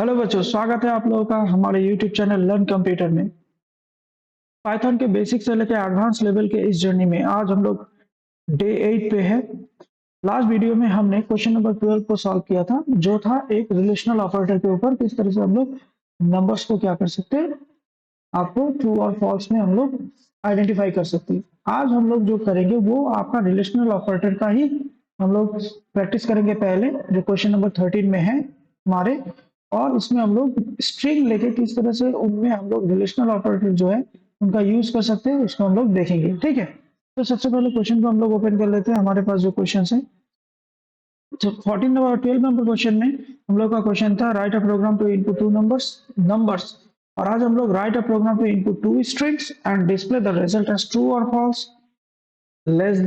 Hello बच्चों, स्वागत है आप लोगों का हमारे YouTube चैनल लर्न कंप्यूटर में। पाइथन के बेसिक से लेकर एडवांस लेवल के इस जर्नी में आज हम लोग डे 8 पे है। लास्ट वीडियो में हमने क्वेश्चन नंबर 12 को सॉल्व किया था, जो था एक रिलेशनल ऑपरेटर के ऊपर किस तरह से हम लोग नंबर्स को क्या कर सकते हैं, आपको ट्रू और फॉल्स में हम लोग आइडेंटिफाई कर सकते हैं। आज हम लोग जो करेंगे वो आपका रिलेशनल ऑपरेटर का ही हम लोग प्रैक्टिस करेंगे। पहले जो क्वेश्चन नंबर 13 में है हमारे, और इसमें हम लोग स्ट्रिंग लेके किस तरह से उनमें हम लोग रिलेशनल ऑपरेटर जो है उनका यूज कर सकते हैं, उसको हम लोग देखेंगे। ठीक है, तो सबसे पहले क्वेश्चन को हम लोग ओपन कर लेते हैं। हमारे पास जो क्वेश्चन है, तो 14 नंबर 12 नंबर क्वेश्चन में हम लोग का क्वेश्चन था write a program to input two numbers. और आज हम लोग write a program to input two strings and display the result as true और false, less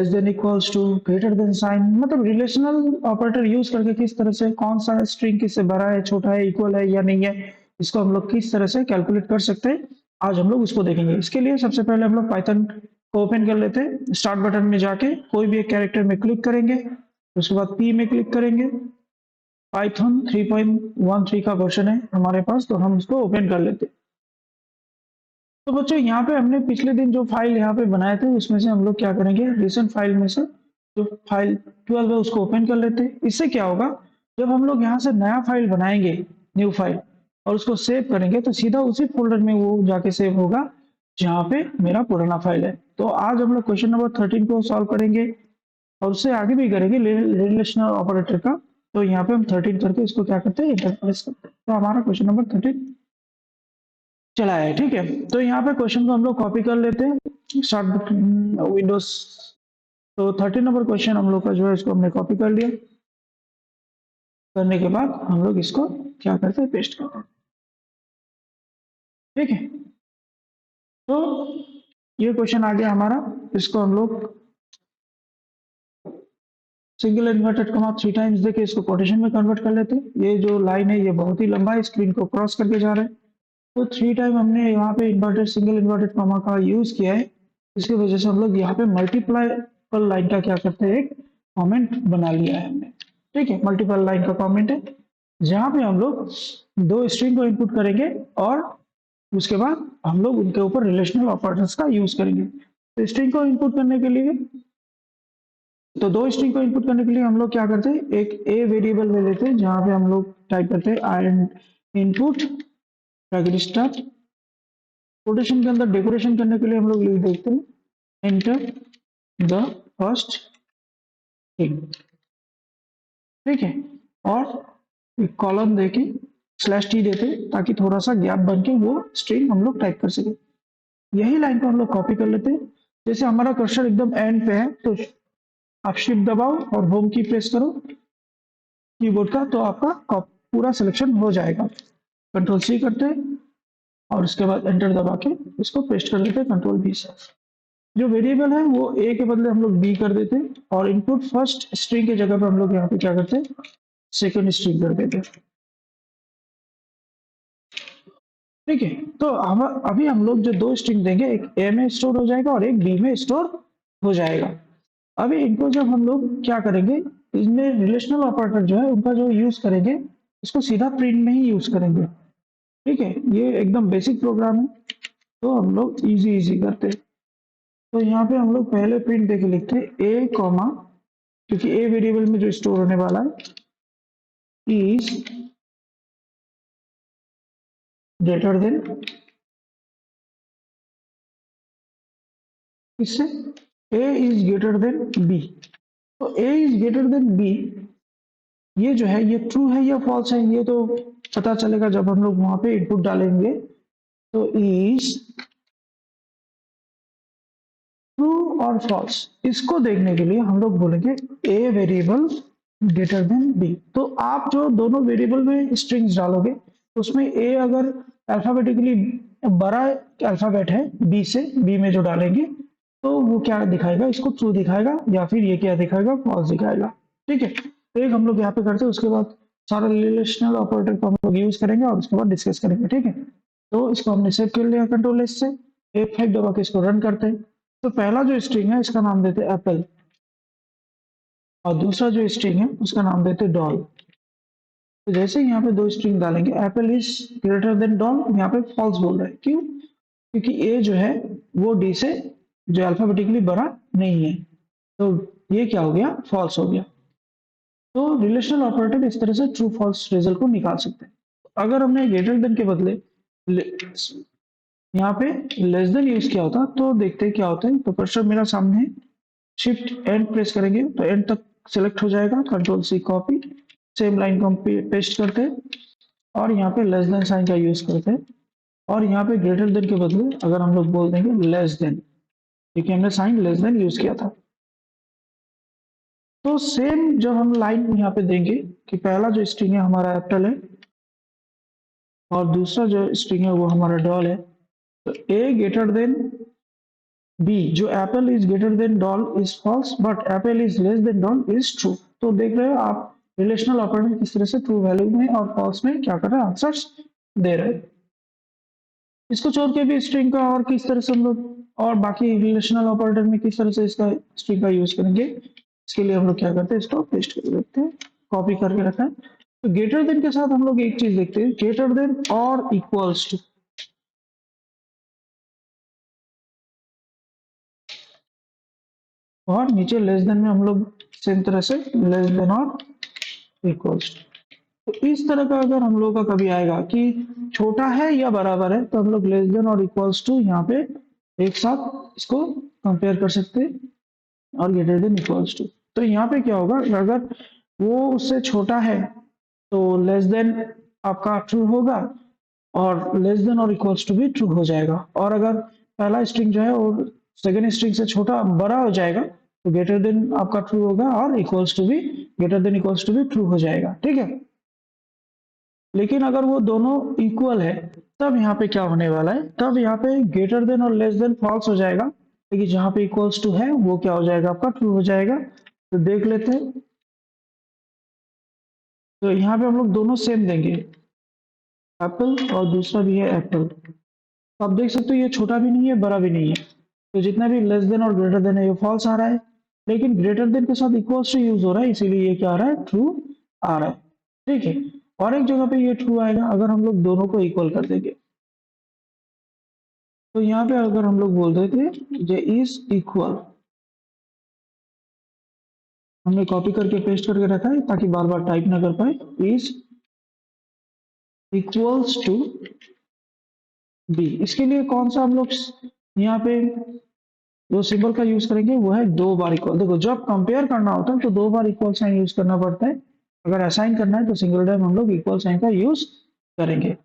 than equals to, greater than sign. मतलब रिलेशनल ऑपरेटर यूज करके किस तरह से कौन सा स्ट्रिंग किससे बड़ा है, छोटा है, इक्वल है या नहीं है, इसको हम लोग किस तरह से कैलकुलेट कर सकते हैं, आज हम लोग उसको देखेंगे। इसके लिए सबसे पहले हम लोग पाइथन को ओपन कर लेते हैं। स्टार्ट बटन में जाके कोई भी एक कैरेक्टर में क्लिक करेंगे, उसके बाद पी में क्लिक करेंगे। पाइथन 3.13 का वर्जन है हमारे पास, तो हम उसको ओपन कर लेते हैं। तो बच्चों यहाँ पे हमने पिछले दिन जो फाइल यहाँ पे बनाए थे उसमें से हम लोग क्या करेंगे, रिसेंट फाइल में से जो फाइल 12 है उसको ओपन कर लेते हैं। इससे क्या होगा, जब हम लोग यहाँ से नया फाइल बनाएंगे, न्यू फाइल, और उसको सेव करेंगे तो सीधा उसी फोल्डर में वो जाके सेव होगा जहाँ पे मेरा पुराना फाइल है। तो आज हम लोग क्वेश्चन नंबर 13 को सॉल्व करेंगे और उससे आगे भी करेंगे रिलेशनल ऑपरेटर का। तो यहाँ पे हम 13 करके इसको क्या करते हैं, इंटर प्रेस करते हैं। तो हमारा क्वेश्चन नंबर 13 चला है। ठीक है, तो यहाँ पे क्वेश्चन को हम लोग कॉपी कर लेते हैं, स्टार्ट विंडोज। तो 13 नंबर क्वेश्चन हम लोग का जो है इसको हमने कॉपी कर लिया। करने के बाद हम लोग इसको क्या करते हैं, पेस्ट करते हैं। ठीक है, तो ये क्वेश्चन आ गया हमारा। इसको हम लोग सिंगल इन्वर्टेड कॉमा 3 टाइम्स देके इसको कोटेशन में कन्वर्ट कर लेते हैं। ये जो लाइन है ये बहुत ही लंबा है, स्क्रीन को क्रॉस करके जा रहा है। तो 3 टाइम हमने यहाँ पे इन्वर्टेड सिंगल इन्वर्टेड कॉमा का यूज किया है, इसकी वजह से हम लोग यहाँ पे मल्टीपल लाइन का क्या करते हैं, एक कमेंट बना लिया है हमने। ठीक है, मल्टीपल लाइन का कमेंट है जहाँ पे हम लोग दो स्ट्रिंग को इनपुट करेंगे और उसके बाद हम लोग उनके ऊपर रिलेशनल ऑपरेटर्स का यूज करेंगे। तो स्ट्रिंग को इनपुट करने के लिए, तो दो स्ट्रिंग को इनपुट करने के लिए हम लोग क्या करते हैं, एक ए वेरिएबल ले लेते हैं जहाँ पे हम लोग टाइप करते हैं आई इनपुट स्टार्ट। कोटेशन के अंदर डेकोरेशन करने के लिए हम लोग लिख देते हैं एंटर द फर्स्ट स्ट्रिंग। ठीक है, और एक कॉलम देके स्लैश टी देते हैं ताकि थोड़ा सा गैप बन के वो स्ट्रिंग हम लोग टाइप कर सके। यही लाइन को हम लोग कॉपी कर लेते हैं। जैसे हमारा कर्सर एकदम एंड पे है तो आप शिफ्ट दबाओ और होम की प्रेस करो कीबोर्ड का, तो आपका पूरा सिलेक्शन हो जाएगा। कंट्रोल सी करते हैं और उसके बाद एंटर दबा के इसको पेस्ट कर देते हैं कंट्रोल बी से। जो वेरिएबल है वो ए के बदले हम लोग बी कर देते हैं और इनपुट फर्स्ट स्ट्रिंग की जगह पर हम लोग यहाँ पे क्या करते हैं, सेकंड स्ट्रिंग कर देते हैं। ठीक है, तो हम अभी हम लोग जो दो स्ट्रिंग देंगे, एक ए में स्टोर हो जाएगा और एक बी में स्टोर हो जाएगा। अभी इनको जब हम लोग क्या करेंगे, इसमें रिलेशनल ऑपरेटर जो है उनका जो यूज करेंगे, इसको सीधा प्रिंट में ही यूज करेंगे। ठीक है, ये एकदम बेसिक प्रोग्राम है, तो हम लोग इजी करते हैं। तो यहाँ पे हम लोग पहले प्रिंट देके लिखते हैं ए कॉमा, क्योंकि ए वेरिएबल में जो स्टोर होने वाला है इज ग्रेटर देन, इससे ए इज ग्रेटर देन बी। तो ए इज ग्रेटर देन बी ये जो है ये ट्रू है या फॉल्स है, ये तो पता चलेगा जब हम लोग वहां पे इनपुट डालेंगे। तो इज ट्रू और फॉल्स, इसको देखने के लिए हम लोग बोलेंगे A variable greater than B. तो आप जो दोनों वेरिएबल में स्ट्रिंग्स डालोगे उसमें ए अगर अल्फाबेटिकली बड़ा अल्फाबेट है बी से, बी में जो डालेंगे तो वो क्या दिखाएगा, इसको ट्रू दिखाएगा, या फिर ये क्या दिखाएगा, फॉल्स दिखाएगा। ठीक है, तो एक हम लोग यहाँ पे करते हैं, उसके बाद सारा रिलेशनल ऑपरेटर को हम लोग यूज करेंगे और उसके बाद डिस्कस करेंगे। ठीक है, तो इसको हमने सेव कर लिया कंट्रोल एस से, F5 दबा के इसको रन करते हैं। तो पहला जो स्ट्रिंग है इसका नाम देते हैं एप्पल और दूसरा जो स्ट्रिंग है उसका नाम देते हैं डॉल। तो जैसे यहाँ पे दो स्ट्रिंग डालेंगे, Apple is greater than doll, यहाँ पे फॉल्स बोल रहा है, क्यों? क्योंकि ए जो है वो डी से जो अल्फाबेटिकली बड़ा नहीं है, तो ये क्या हो गया, फॉल्स हो गया। तो रिलेशनल ऑपरेटर इस तरह से ट्रू फॉल्स रिजल्ट को निकाल सकते हैं। अगर हमने ग्रेटर देन के बदले यहाँ पे लेस देन यूज किया होता तो देखते हैं क्या होता है। तो कर्सर मेरा सामने है, शिफ्ट एंड प्रेस करेंगे तो एंड तक सिलेक्ट हो जाएगा, control C copy, same line को हम पेस्ट करते हैं और यहाँ पे लेस देन साइन का यूज करते हैं, और यहाँ पे ग्रेटर देन के बदले अगर हम लोग बोल देंगे लेस देन, क्योंकि हमने साइन लेस देन यूज किया था। तो सेम जब हम लाइन यहाँ पे देंगे कि पहला जो स्ट्रिंग है हमारा एप्पल है और दूसरा जो स्ट्रिंग है वो हमारा डॉल है, तो ए ग्रेटर देन बी, जो apple is greater than doll is false but apple is less than doll is true. तो देख रहे हो आप रिलेशनल ऑपरेटर किस तरह से ट्रू वैल्यू में और फॉल्स में क्या कर रहे हैं, आंसर्स दे रहे हैं। इसको छोड़ के भी स्ट्रिंग का और किस तरह से हम लोग और बाकी रिलेशनल ऑपरेटर में किस तरह से इसका स्ट्रिंग का यूज करेंगे, इसके लिए हम लोग क्या करते हैं, इसको पेस्ट करके देखते हैं, कॉपी करके रखा है। तो ग्रेटर देन के साथ हम लोग एक चीज देखते हैं, ग्रेटर देन और इक्वल्स टू, और नीचे लेस देन में हम लोग सेम तरह से लेस देन और इक्वल्स टू। तो इस तरह का अगर हम लोग का कभी आएगा कि छोटा है या बराबर है, तो हम लोग लेस देन और इक्वल्स टू यहाँ पे एक साथ इसको कंपेयर कर सकते हैं और ग्रेटर देन इक्वल्स टू। तो यहाँ पे क्या होगा, अगर वो उससे छोटा है तो लेस देन आपका ट्रू होगा और लेस देन और इक्वल्स टू भी ट्रू हो जाएगा, और अगर पहला स्ट्रिंग जो है वो सेकेंड स्ट्रिंग से छोटा बड़ा हो जाएगा तो ग्रेटर देन आपका ट्रू होगा और इक्वल्स टू भी, ग्रेटर देन इक्वल्स टू भी ट्रू हो जाएगा, ठीक है। लेकिन अगर वो दोनों इक्वल है तब यहाँ पे क्या होने वाला है, तब यहाँ पे ग्रेटर देन और लेस देन फॉल्स हो जाएगा, लेकिन जहाँ पे इक्वल्स टू है वो क्या हो जाएगा, आपका ट्रू हो जाएगा। तो देख लेते हैं, तो यहाँ पे हम लोग दोनों सेम देंगे, एप्पल और दूसरा भी है एप्पल। तो आप देख सकते हो ये छोटा भी नहीं है बड़ा भी नहीं है, तो जितना भी लेस देन और ग्रेटर देन है ये फॉल्स आ रहा है, लेकिन ग्रेटर देन के साथ इक्वल्स टू यूज हो रहा है इसीलिए ये क्या आ रहा है, ट्रू आ रहा है, ठीक है। और एक जगह पे ये ट्रू आएगा अगर हम लोग दोनों को इक्वल कर देंगे। तो यहाँ पे अगर हम लोग बोल देते जे इज इक्वल, हमने कॉपी करके पेस्ट करके रखा है ताकि बार बार टाइप ना कर पाए, इज इक्वल्स टू बी, इसके लिए कौन सा हम लोग यहाँ पे जो सिंबल का यूज करेंगे वो है दो बार इक्वल। देखो जब कंपेयर करना होता है तो दो बार इक्वल साइन यूज करना पड़ता है, अगर असाइन करना है तो सिंगल टाइम हम लोग इक्वल साइन का यूज करेंगे।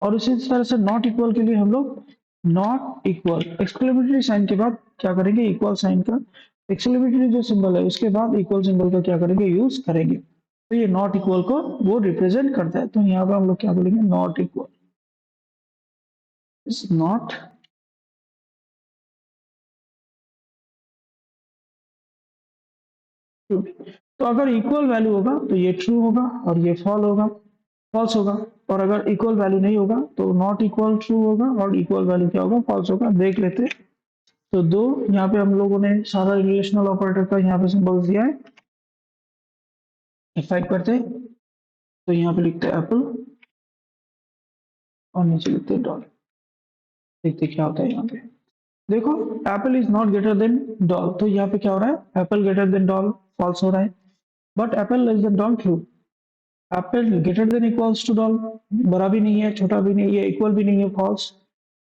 और इसी तरह से नॉट इक्वल के लिए हम लोग नॉट इक्वल एक्सक्लेमेटरी साइन के बाद क्या करेंगे, इक्वल साइन का एक्सक्लेमेटरी जो सिंबल है उसके बाद इक्वल सिंबल का क्या करेंगे, यूज करेंगे। तो ये नॉट इक्वल को वो रिप्रेजेंट करता है, तो यहाँ पे हम लोग क्या बोलेंगे, not equal is not true. तो अगर इक्वल वैल्यू होगा तो ये ट्रू होगा और ये फॉल्स होगा, और अगर इक्वल वैल्यू नहीं होगा तो नॉट इक्वल ट्रू होगा और इक्वल वैल्यू क्या होगा, फॉल्स होगा। देख लेते हैं। तो दो यहाँ पे हम लोगों ने सारा रिलेशनल ऑपरेटर का यहाँ पे सिंबल दिया है, F5 करते हैं तो यहाँ पे लिखते हैं एप्पल और नीचे लिखते हैं डॉल, देखते क्या होता है यहाँ पे। देखो apple is not greater than doll, तो यहाँ पे क्या हो रहा है, apple greater than doll false हो रहा है, but apple less than doll true. Apple greater than equals to doll, बड़ा भी नहीं है छोटा भी नहीं है इक्वल भी नहीं है, false.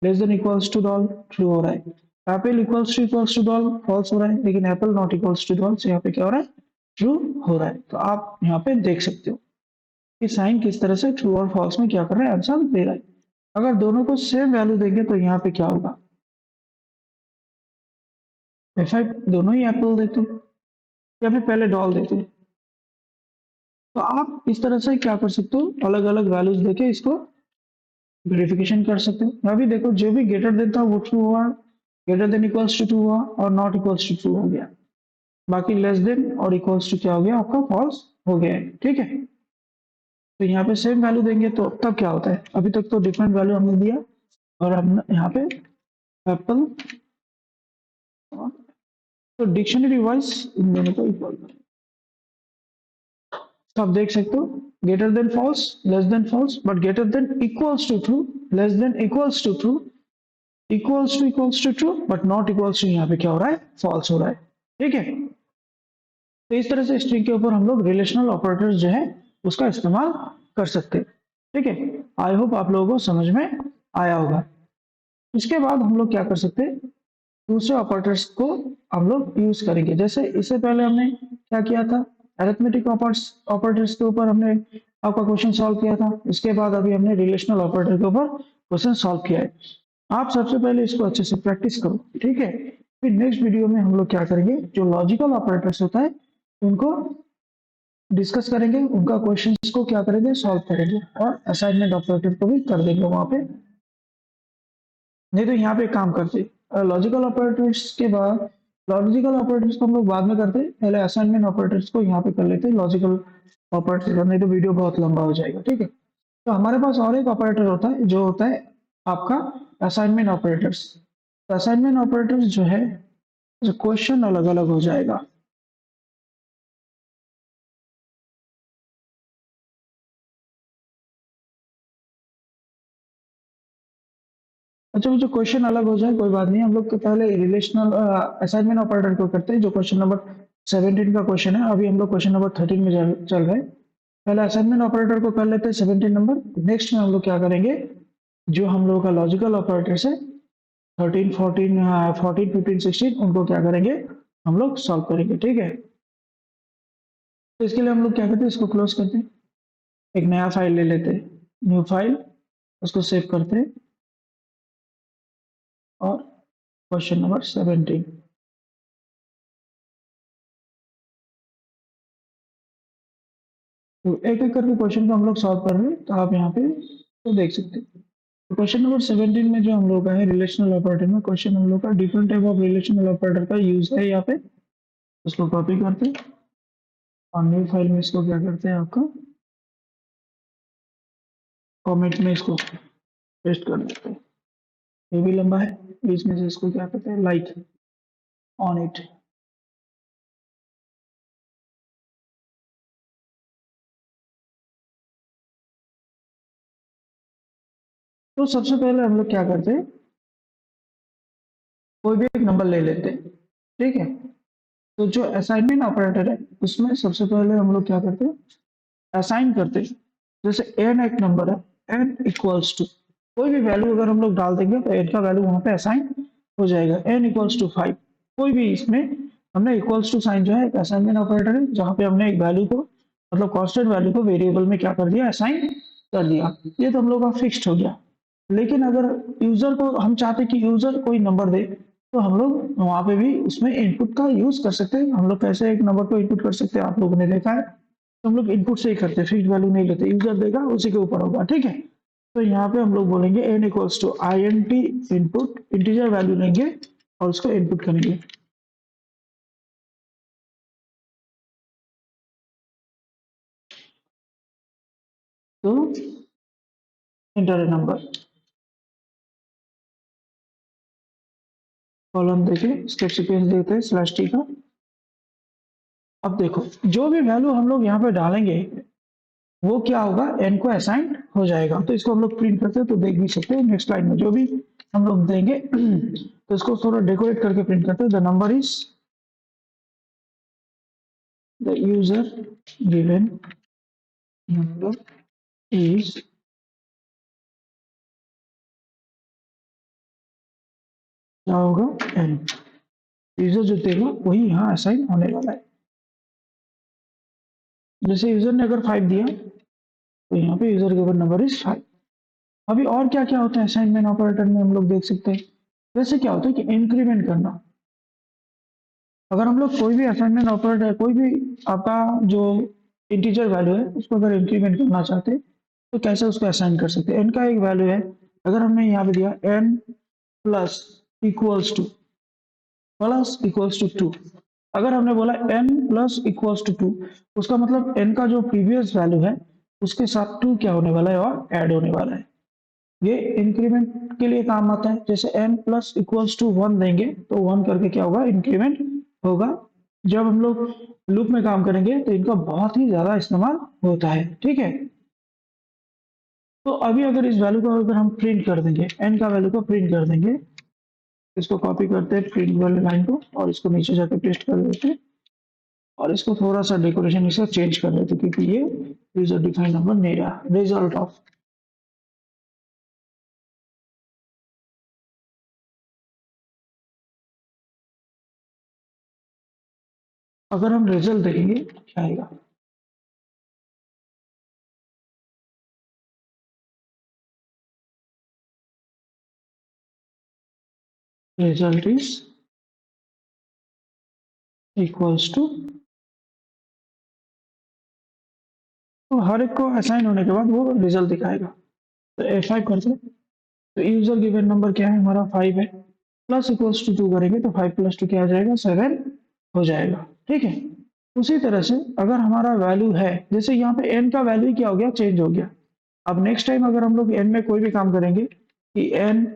Less than equals to doll true हो रहा है। Apple equals to doll false हो रहा है, लेकिन apple not equals to doll, यहाँ पे क्या हो रहा है, ट्रू हो रहा है। तो आप यहाँ पे देख सकते हो कि साइन किस तरह से ट्रू और फॉल्स में क्या कर रहा है, आंसर दे रहा है। अगर दोनों को सेम वैल्यू देंगे तो यहाँ पे क्या होगा, F5 दोनों ही एप्पल देते हैं या फिर पहले डॉल देते हैं। तो आप इस तरह से क्या कर सकते हो, अलग अलग वैल्यूज देके इसको वेरिफिकेशन कर सकते हो। अभी देखो जो भी ग्रेटर देन था वो ट्रू हुआ, greater than equals to true हुआ और नॉट इक्वल्स टू ट्रू हो गया, बाकी लेस देन और इक्वल्स टू क्या हो गया, आपका फॉल्स हो गया है, ठीक है। तो यहाँ पे सेम वैल्यू देंगे तो तब क्या होता है, अभी तक तो डिफरेंट वैल्यू हमने दिया और हम यहाँ पे एप्पल, तो डिक्शनरी वाइज इन दोनों को इक्वल, तो आप देख सकते हो greater than false, less than false, but greater than equals to true, less than equals to true, equals to true, but not equals to यहाँ पे क्या हो रहा है, false हो रहा है। ठीक है, तो इस तरह से स्ट्रिंग के ऊपर हम लोग रिलेशनल ऑपरेटर्स जो है उसका इस्तेमाल कर सकते हैं। ठीक है, आई होप आप लोगों को समझ में आया होगा। इसके बाद हम लोग क्या कर सकते हैं, दूसरे ऑपरेटर्स को हम लोग यूज करेंगे। जैसे इससे पहले हमने क्या किया था, अरिथमेटिक ऑपरेटर्स के ऊपर हमने आपका क्वेश्चन सॉल्व किया था। इसके बाद अभी हमने रिलेशनल ऑपरेटर के ऊपर क्वेश्चन सॉल्व किया है। आप सबसे पहले इसको अच्छे से प्रैक्टिस करो, ठीक है। फिर नेक्स्ट वीडियो में हम लोग क्या करेंगे, जो लॉजिकल ऑपरेटर्स होता है उनको डिस्कस करेंगे, उनका क्वेश्चंस को क्या करेंगे, सॉल्व करेंगे, और असाइनमेंट ऑपरेटर को भी कर देंगे वहां पे। नहीं तो यहाँ पे काम करते लॉजिकल ऑपरेटर्स के बाद, लॉजिकल ऑपरेटर्स को हम लोग बाद में करते, पहले असाइनमेंट ऑपरेटर्स को यहाँ पे कर लेते लॉजिकल ऑपरेटर्स, नहीं तो वीडियो बहुत लंबा हो जाएगा। ठीक है, तो हमारे पास और एक ऑपरेटर होता है जो होता है आपका असाइनमेंट ऑपरेटर्स। तो असाइनमेंट ऑपरेटर्स जो है, जो क्वेश्चन अलग अलग हो जाएगा। अच्छा, वो जो क्वेश्चन अलग हो जाए कोई बात नहीं, हम लोग के पहले रिलेशनल असाइनमेंट ऑपरेटर को करते हैं, जो क्वेश्चन नंबर 17 का क्वेश्चन है। अभी हम लोग क्वेश्चन नंबर 13 में चल रहे हैं। पहले असाइनमेंट ऑपरेटर को कर लेते हैं 17 नंबर। नेक्स्ट में हम लोग क्या करेंगे, जो हम लोगों का लॉजिकल ऑपरेटर्स है 13, 14, 15, 16, उनको क्या करेंगे, हम लोग सॉल्व करेंगे। ठीक है, तो इसके लिए हम लोग क्या करते हैं, इसको क्लोज करते हैं, एक नया फाइल ले लेते हैं, न्यू फाइल, उसको सेव करते हैं, और क्वेश्चन नंबर 17, तो एक एक करके क्वेश्चन को हम लोग सॉल्व कर रहे हैं, तो आप यहाँ पे तो देख सकते हैं। तो क्वेश्चन नंबर 17 में जो हम लोग का है रिलेशनल ऑपरेटर में, क्वेश्चन हम लोग का different type of relational operator का यूज है यहाँ पे। उसको कॉपी करते हैं और न्यू फाइल में इसको क्या करते हैं, आपका कमेंट में इसको पेस्ट कर देते हैं। ये भी लंबा है, बीच में से इसको क्या करते हैं, लाइक ऑन इट। तो सबसे पहले हम लोग क्या करते हैं, कोई भी एक नंबर ले लेते हैं। ठीक है, तो जो असाइनमेंट ऑपरेटर है उसमें सबसे पहले हम लोग क्या करते हैं, असाइन करते हैं। जैसे एन एक नंबर है, एन इक्वल्स टू, कोई भी वैल्यू अगर हम लोग डाल देंगे तो एन का वैल्यू वहां पे असाइन हो जाएगा। एन इक्वल्स टू 5, कोई भी इसमें हमने इक्वल्स टू साइन जो है एक असाइनमेंट ऑपरेटर है, जहां पे हमने एक वैल्यू को, मतलब कांस्टेंट वैल्यू को वेरिएबल में क्या कर दिया, असाइन कर दिया। ये तो हम लोग का फिक्स्ड हो गया। लेकिन अगर यूजर को हम चाहते कि यूजर कोई नंबर दे, तो हम लोग वहां पे भी उसमें इनपुट का यूज कर सकते हैं। हम लोग कैसे एक नंबर को इनपुट कर सकते हैं, आप लोगों ने देखा है। तो हम लोग इनपुट से ही करते हैं, फिक्स वैल्यू नहीं लेते, यूजर देगा उसी के ऊपर होगा। ठीक है, तो यहाँ पे हम लोग बोलेंगे N equals to I N T input, integer value लेंगे और उसको इनपुट करेंगे। तो इंटर ए नंबर, कॉलम देखे, स्टेप सीक्वेंस देखते हैं स्लैश टी का। अब देखो, जो भी वैल्यू हम लोग यहाँ पे डालेंगे वो क्या होगा, एन को असाइन हो जाएगा। तो इसको हम लोग प्रिंट करते हैं, तो देख भी सकते हैं नेक्स्ट लाइन में जो भी हम लोग देंगे तो इसको थोड़ा डेकोरेट करके प्रिंट करते हैं। The number is the user given number is क्या होगा, एन। यूजर जो देगा वही यहाँ असाइन होने वाला है। जैसे यूजर ने अगर 5 दिया तो यहाँ पे यूजर गिवन नंबर इज 5। अभी और क्या क्या होता है असाइनमेंट ऑपरेटर में, हम लोग देख सकते हैं। जैसे क्या होता है कि इंक्रीमेंट करना, अगर हम लोग कोई भी असाइनमेंट ऑपरेटर, कोई भी आपका जो इंटीजर वैल्यू है उसको अगर इंक्रीमेंट करना चाहते हैं तो कैसे उसको असाइन कर सकते हैं। एन का एक वैल्यू है, अगर हमने यहाँ पे दिया एन प्लस इक्वल्स टू 2, अगर हमने बोला एन प्लस इक्वल्स टू 2, उसका मतलब एन का जो प्रीवियस वैल्यू है उसके साथ 2 क्या होने वाला है, और ऐड होने वाला है। ये इंक्रीमेंट के लिए काम आता है। जैसे n प्लस इक्वल्स टू 1 देंगे तो 1 करके क्या होगा, इंक्रीमेंट होगा। जब हम लोग लूप में काम करेंगे तो इनका बहुत ही ज्यादा इस्तेमाल होता है, ठीक है। तो अभी अगर इस वैल्यू को अगर हम प्रिंट कर देंगे, एन का वैल्यू को प्रिंट कर देंगे, इसको कॉपी करते हैं प्रिंट वाले लाइन को और इसको नीचे जाकर पेस्ट कर देते हैं और इसको थोड़ा सा डेकोरेशन इसका चेंज कर देते हैं क्योंकि ये यूजर डिफाइंड नंबर नहीं रहा। रिजल्ट ऑफ, अगर हम रिजल्ट देखेंगे क्या आएगा, रिजल्ट इज इक्वल्स टू, तो हर एक को असाइन होने के बाद वो रिजल्ट दिखाएगा। तो F5 करते हैं, तो यूजर गिवन नंबर क्या है हमारा 5 है, प्लस इक्वल्स टू 2 करेंगे तो 5 प्लस 2 क्या आ जाएगा 7 हो जाएगा, ठीक है। उसी तरह से अगर हमारा वैल्यू है, जैसे यहाँ पे n का वैल्यू क्या हो गया, चेंज हो गया। अब नेक्स्ट टाइम अगर हम लोग n में कोई भी काम करेंगे कि n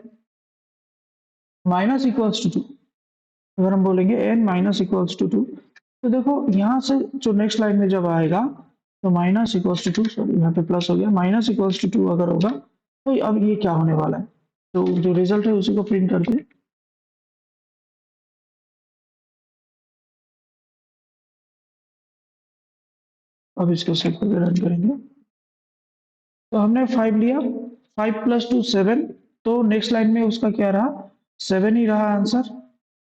माइनस इक्वल्स टू 2, अगर हम बोलेंगे n माइनस इक्वल्स टू 2, तो देखो यहाँ से जो नेक्स्ट लाइन में जब आएगा तो माइनस इक्वल्स टू 2, सॉरी यहाँ पे प्लस हो गया, माइनस इक्वल्स टू 2 अगर होगा तो अब ये क्या होने वाला है, तो जो रिजल्ट है उसी को प्रिंट करते हैं। अब इसको सेव करके रन करेंगे, तो हमने 5 लिया, 5 प्लस 2 7, तो नेक्स्ट लाइन में उसका क्या रहा, 7 ही रहा आंसर।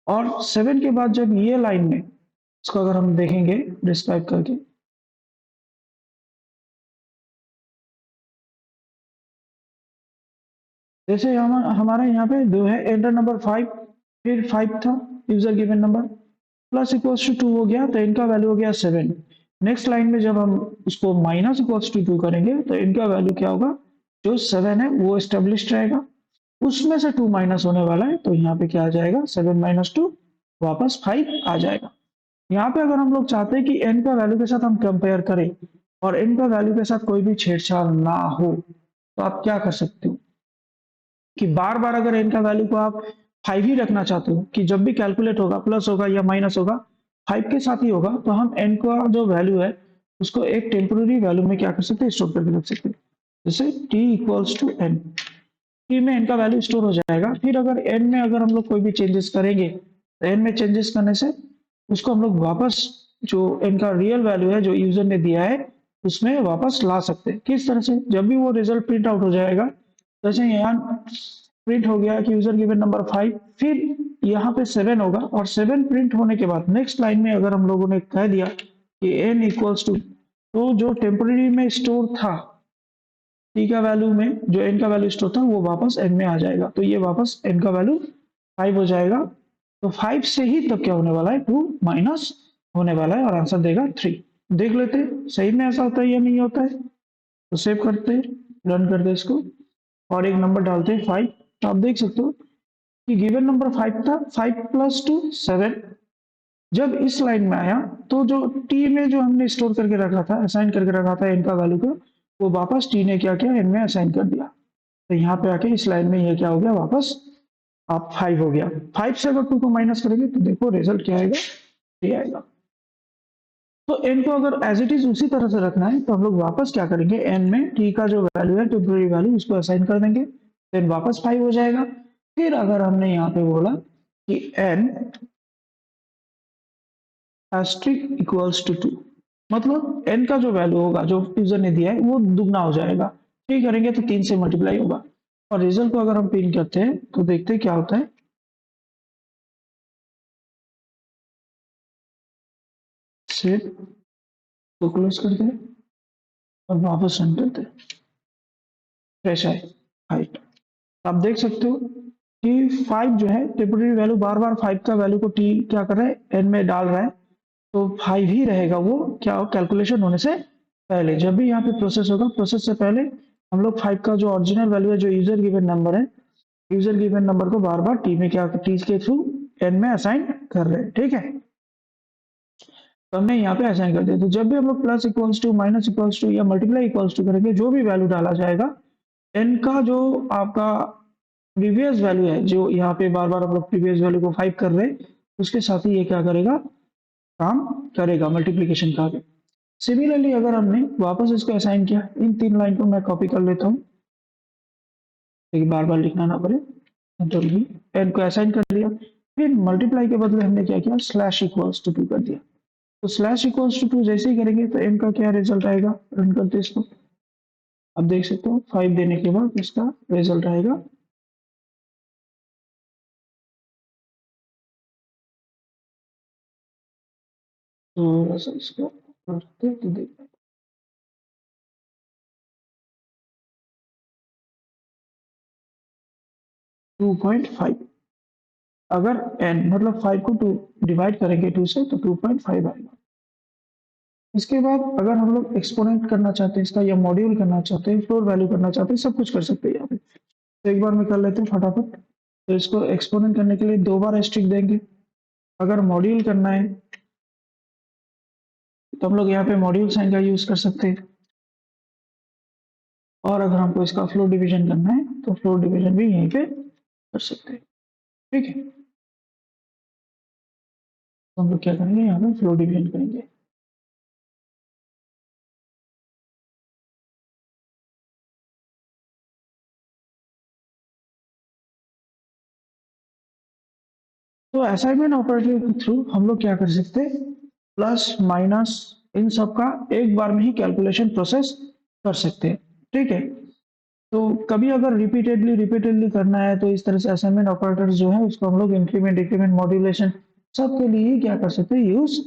और 7 के बाद जब ये लाइन में इसको अगर हम देखेंगे डिस्क्राइब करके, जैसे हमारा यहाँ पे 2 है, एंटर नंबर 5, फिर 5 था user given number, plus equals to 2 हो गया तो इनका वैल्यू हो गया 7। नेक्स्ट लाइन में जब हम उसको माइनस इक्वल्स टू 2 करेंगे तो इनका वैल्यू क्या होगा, जो 7 है वो एस्टेब्लिश्ड रहेगा, उसमें से 2 माइनस होने वाला है तो यहाँ पे क्या आ जाएगा 7 माइनस 2 वापस 5 आ जाएगा। यहाँ पे अगर हम लोग चाहते हैं कि n का वैल्यू के साथ हम कंपेयर करें और n का वैल्यू के साथ कोई भी छेड़छाड़ ना हो, तो आप क्या कर सकते हो कि बार बार अगर n का वैल्यू को आप 5 ही रखना चाहते हो कि जब भी कैलकुलेट होगा प्लस होगा या माइनस होगा 5 के साथ ही होगा, तो हम n का जो वैल्यू है उसको एक टेम्पोररी वैल्यू में क्या कर सकते हैं, स्टोर करके रख सकते हैं। जैसे t equals to n, t में n का वैल्यू स्टोर हो जाएगा, फिर अगर n में अगर हम लोग कोई भी चेंजेस करेंगे तो n में चेंजेस करने से उसको हम लोग वापस जो n का रियल वैल्यू है जो यूजर ने दिया है उसमें वापस ला सकते हैं। किस तरह से, जब भी वो रिजल्ट प्रिंट आउट हो जाएगा, जैसे यहाँ प्रिंट हो गया कि यूजर गिवन नंबर 5, फिर यहाँ पे 7 होगा और 7 प्रिंट होने के बाद नेक्स्ट लाइन में अगर हम लोगों ने कह दिया कि n इक्वल्स टू, तो जो टेम्पररी में स्टोर था t का वैल्यू में जो n का वैल्यू स्टोर था वो वापस n में आ जाएगा, तो ये वापस n का वैल्यू 5 हो जाएगा। तो 5 से ही तब क्या होने वाला है, 2 माइनस होने वाला है और आंसर देगा 3। देख लेते हैं सही में ऐसा होता है या नहीं होता है, तो सेव करते हैं, रन करते हैं इसको और एक नंबर डालते हैं 5। तो आप देख सकते हो कि गिवन नंबर 5 था, 5 प्लस 2 7, जब इस लाइन में आया तो जो टी में जो हमने स्टोर करके रखा था, असाइन करके रखा था इनका वैल्यू को, वो वापस टी ने क्या किया, इनमें असाइन कर दिया। तो यहाँ पे आके इस लाइन में ये क्या हो गया, वापस आप 5 हो गया। 5 से अगर 2 को माइनस करेंगे तो देखो रिजल्ट क्या आएगा, ये आएगा। तो n को अगर एज इट इज उसी तरह से रखना है तो हम लोग वापस क्या करेंगे, n में t का जो वैल्यू है टेम्पररी वैल्यू उसको असाइन कर देंगे, देन वापस 5 हो जाएगा। फिर अगर हमने यहाँ पे बोला कि n एस्ट्रिक इक्वल्स टू 2, मतलब n का जो वैल्यू होगा जो यूजर ने दिया है वो दुगना हो जाएगा, 3 करेंगे तो 3 से मल्टीप्लाई होगा। और रिजल्ट को अगर हम प्रिंट करते हैं तो देखते हैं क्या होता है, सेव को क्लोज करते हैं और वापस रन करते हैं, फ्रेश आए हाइट। आप देख सकते हो कि 5 जो है टेम्पररी वैल्यू, बार बार 5 का वैल्यू को टी क्या कर रहा है, n में डाल रहा है, तो 5 ही रहेगा वो क्या कैलकुलेशन होने से पहले। जब भी यहाँ पे प्रोसेस होगा, प्रोसेस से पहले हम लोग 5 का जो ओरिजिनल वैल्यू है जो यूजर गिवन नंबर है, यूजर गिवन नंबर को बार बार टी में क्या, टी के थ्रू n में असाइन कर रहे हैं, ठीक है। तो हमने यहाँ पे असाइन कर दिया, तो जब भी हम लोग plus equals to, minus equals to या मल्टीप्लाई इक्वल्स टू करेंगे, जो भी वैल्यू डाला जाएगा, n का जो आपका प्रीवियस वैल्यू है, जो यहाँ पे बार बार हम लोग प्रीवियस वैल्यू को 5 कर रहे हैं, उसके साथ ही ये क्या करेगा, काम करेगा मल्टीप्लीकेशन का भी। सिमिलरली अगर हमने वापस इसको असाइन किया, इन 3 लाइन को मैं कॉपी कर लेता हूँ ताकि बार बार लिखना ना पड़े। कंट्रोल V, एन को असाइन कर लिया, फिर मल्टीप्लाई के बदले हमने क्या किया, स्लैश इक्वल्स टू 2 कर दिया। तो स्लैश इक्वल्स टू 2 जैसे ही करेंगे तो एन का क्या रिजल्ट आएगा, रन करते इसको। अब देख सकते हो 5 देने के बाद इसका रिजल्ट आएगा तो ऐसा इसको करते तो देख 2.5। अगर n मतलब 5 को 2 डिवाइड करेंगे 2 से तो 2.5 आएगा। इसके बाद अगर हम लोग एक्सपोनेंट करना चाहते हैं इसका, या मॉड्यूल करना चाहते हैं, फ्लोर वैल्यू करना चाहते हैं, सब कुछ कर सकते हैं यहाँ पे। तो एक बार में कर लेते हैं फटाफट। तो इसको एक्सपोनेंट करने के लिए 2 बार एस्ट्रिक देंगे। अगर मॉड्यूल करना है तो हम लोग यहाँ पे मॉड्यूल साइन का यूज कर सकते हैं। और अगर हमको इसका फ्लोर डिवीजन करना है तो फ्लोर डिवीजन भी यहीं पे कर सकते हैं। ठीक है, तो हम लोग क्या करेंगे, यहाँ पे फ्लोर डिवीजन करेंगे। तो असाइनमेंट ऑपरेटर के थ्रू हम लोग क्या कर सकते हैं, प्लस माइनस इन सब का एक बार में ही कैलकुलेशन प्रोसेस कर सकते हैं। ठीक है, तो कभी अगर रिपीटेडली करना है तो इस तरह से असाइनमेंट ऑपरेटर जो है उसको हम लोग इंक्रीमेंट डिक्रीमेंट मॉड्यूलेशन सब के लिए ही क्या कर सकते हैं, यूज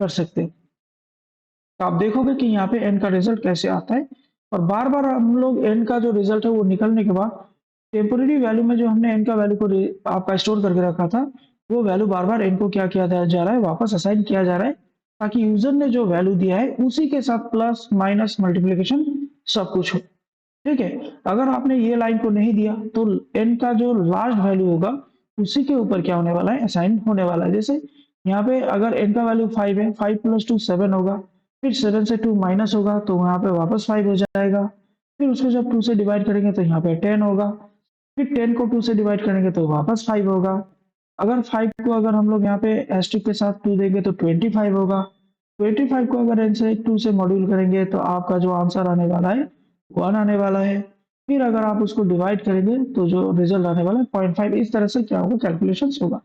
कर सकते हैं। तो आप देखोगे कि यहाँ पे एन का रिजल्ट कैसे आता है। और बार बार हम लोग एन का जो रिजल्ट है वो निकलने के बाद टेम्पोररी वैल्यू में जो हमने एन का वैल्यू को आपका स्टोर करके रखा था, वो वैल्यू बार बार एन को क्या किया जा रहा है, वापस असाइन किया जा रहा है, ताकि यूजर ने जो वैल्यू दिया है उसी के साथ प्लस माइनस मल्टीप्लीकेशन सब कुछ हो। ठीक है, अगर आपने ये लाइन को नहीं दिया तो एन का जो लास्ट वैल्यू होगा उसी के ऊपर क्या होने वाला है, असाइन होने वाला है। जैसे यहाँ पे अगर एन का वैल्यू 5 है, 5 + 2 7 होगा, फिर 7 से 2 माइनस होगा तो यहाँ पे वापस 5 हो जाएगा। फिर उसको जब 2 से डिवाइड करेंगे तो यहाँ पे 10 होगा, फिर 10 को 2 से डिवाइड करेंगे तो वापस 5 होगा। अगर 5 को अगर हम लोग यहाँ पे एस्ट्रिक के साथ 2 देंगे तो 25 होगा। 25 को अगर एन से 2 से मॉड्यूल करेंगे तो आपका जो आंसर आने वाला है 1 आने वाला है। फिर अगर आप उसको डिवाइड करेंगे तो जो रिजल्ट आने वाला है 0.5। इस तरह से क्या होगा, कैलकुलेशन होगा।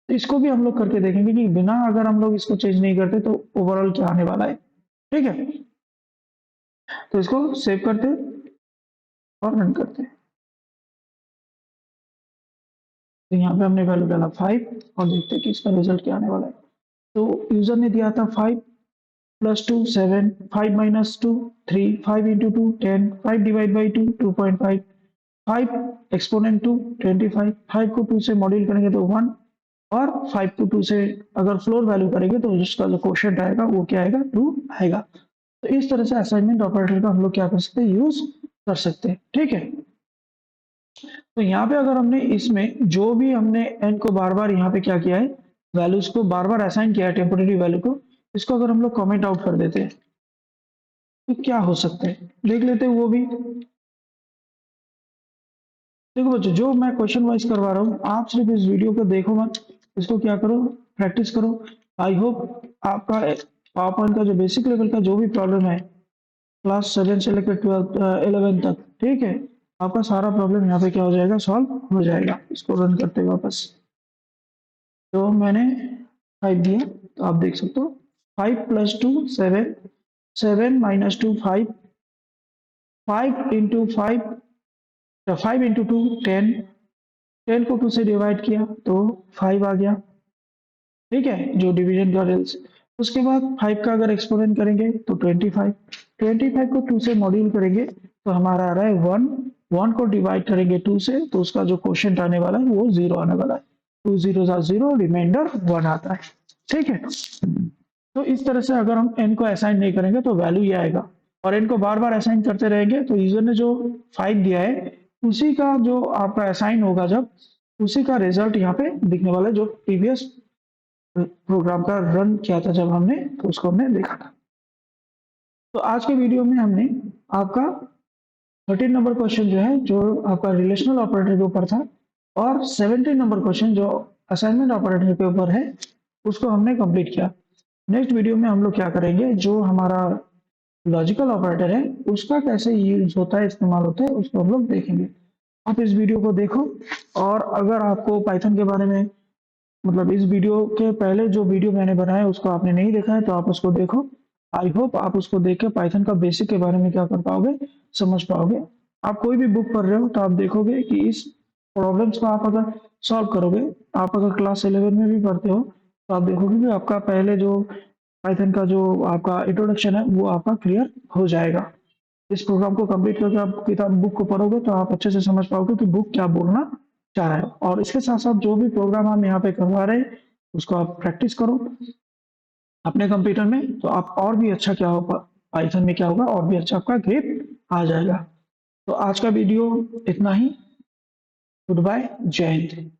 तो इसको भी हम लोग करके देखेंगे कि बिना अगर हम लोग इसको चेंज नहीं करते तो ओवरऑल क्या आने वाला है। ठीक है, तो इसको सेव करते और रन करते हैं। तो यहाँ पे हमने वैल्यू डाला 5 और देखते हैं कि इसका रिजल्ट क्या आने वाला है। तो यूजर ने दिया था 5 + 2 7, 5 - 2 3, 5 × 2 10, 5 डिवाइड बाई 2 2.5, 5 एक्सपोनेंट 2 25, 5 को 2 से मॉड्यूल करेंगे तो 1, और 5 को 2 से अगर फ्लोर वैल्यू करेंगे तो उसका जो क्वोशिएंट आएगा वो क्या आएगा, 2 आएगा। तो इस तरह से असाइनमेंट ऑपरेटर का हम लोग क्या कर सकते हैं, यूज कर सकते हैं। ठीक है, तो यहाँ पे अगर हमने इसमें जो भी हमने एन को बार बार यहाँ पे क्या किया है, वैल्यूज को बार बार असाइन किया है टेम्पोररी वैल्यू को, इसको अगर हम लोग कमेंट आउट कर देते हैं तो क्या हो सकता है, देख लेते हैं वो भी। देखो बच्चों, जो मैं क्वेश्चन वाइज करवा रहा हूँ आप सिर्फ इस वीडियो को देखो मत, इसको क्या करो, प्रैक्टिस करो। आई होप आपका पावर पॉइंट का जो बेसिक लेवल का जो भी प्रॉब्लम है क्लास 7 से लेकर 11 तक, ठीक है, आपका सारा प्रॉब्लम यहाँ पे क्या हो जाएगा, सॉल्व हो जाएगा। इसको रन करते वापस, तो मैंने 5 दिया तो आप देख सकते हो 5 + 2 7, 7 - 2 5, 5 × 5, 5 × 2 10, 10 को 2 से डिवाइड किया तो 5 आ गया। ठीक है, जो डिवीजन का रिजल्ट। उसके बाद 5 का अगर एक्सपोनेंट करेंगे तो 25, 25 को 2 से मॉड्यूल करेंगे तो हमारा आ रहा है 1, 1 को डिवाइड करेंगे 2 से तो उसका जो क्वोशिएंट आने वाला है वो 0 आने वाला है। 2 0 0, रिमाइंडर 1 आता है। ठीक है, तो इस तरह से अगर हम n को असाइन नहीं करेंगे तो वैल्यू ये आएगा, और n को बार बार असाइन करते रहेंगे तो यूजर ने जो 5 दिया है उसी का जो आपका असाइन होगा जब, उसी का रिजल्ट यहाँ पे दिखने वाला है जो प्रीवियस प्रोग्राम का रन किया था जब हमने, तो उसको हमने देखा था। तो आज के वीडियो में हमने आपका 13 नंबर क्वेश्चन जो है, जो आपका रिलेशनल ऑपरेटर के ऊपर था, और 17 नंबर क्वेश्चन जो असाइनमेंट ऑपरेटर के ऊपर है, उसको हमने कंप्लीट किया। नेक्स्ट वीडियो में हम लोग क्या करेंगे, जो हमारा लॉजिकल ऑपरेटर है उसका कैसे यूज होता है, इस्तेमाल होता है, उसको हम लोग देखेंगे। आप इस वीडियो को देखो, और अगर आपको पाइथन के बारे में, मतलब इस वीडियो के पहले जो वीडियो मैंने बनाया है उसको आपने नहीं देखा है तो आप उसको देखो। आई होप आप उसको देख के पाइथन का बेसिक के बारे में क्या कर पाओगे, समझ पाओगे। आप कोई भी बुक पढ़ रहे हो तो आप देखोगे कि इस प्रॉब्लम्स को आप अगर सॉल्व करोगे, आप अगर क्लास 11 में भी पढ़ते हो तो आप देखोगे कि आपका पहले जो पाइथन का जो आपका इंट्रोडक्शन है वो आपका क्लियर हो जाएगा। इस प्रोग्राम को कंप्लीट करके आप किताब बुक को पढ़ोगे तो आप अच्छे से समझ पाओगे कि बुक क्या बोलना चाह रहा है। और इसके साथ साथ जो भी प्रोग्राम हम यहाँ पे करवा रहे हैं उसको आप प्रैक्टिस करो अपने कंप्यूटर में, तो आप और भी अच्छा क्या होगा, पाइथन में क्या होगा, और भी अच्छा आपका ग्रेड आ जाएगा। तो आज का वीडियो इतना ही। गुड बाय, जय हिंद।